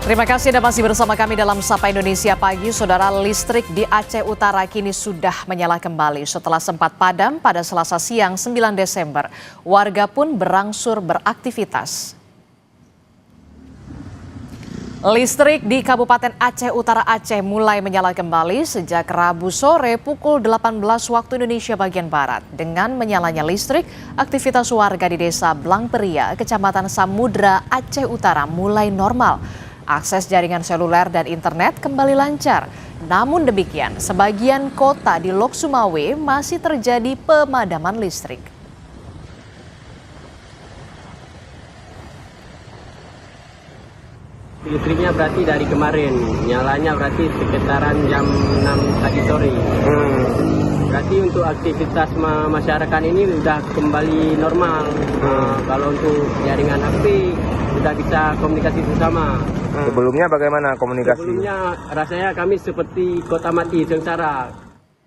Terima kasih Anda masih bersama kami dalam Sapa Indonesia Pagi. Saudara, listrik di Aceh Utara kini sudah menyala kembali setelah sempat padam pada Selasa siang 9 Desember. Warga pun berangsur beraktivitas. Listrik di Kabupaten Aceh Utara Aceh mulai menyala kembali sejak Rabu sore pukul 18 waktu Indonesia bagian Barat. Dengan menyalanya listrik, aktivitas warga di Desa Blangperia, Kecamatan Samudra, Aceh Utara mulai normal. Akses jaringan seluler dan internet kembali lancar. Namun demikian, sebagian kota di Lok Sumawe masih terjadi pemadaman listrik. Listriknya berarti dari kemarin, nyalanya berarti sekitaran jam 6 pagi sore. Berarti untuk aktivitas masyarakat ini sudah kembali normal. Kalau untuk jaringan HP sudah bisa komunikasi bersama. Sebelumnya bagaimana komunikasi? Sebelumnya rasanya kami seperti kota mati, sengsara.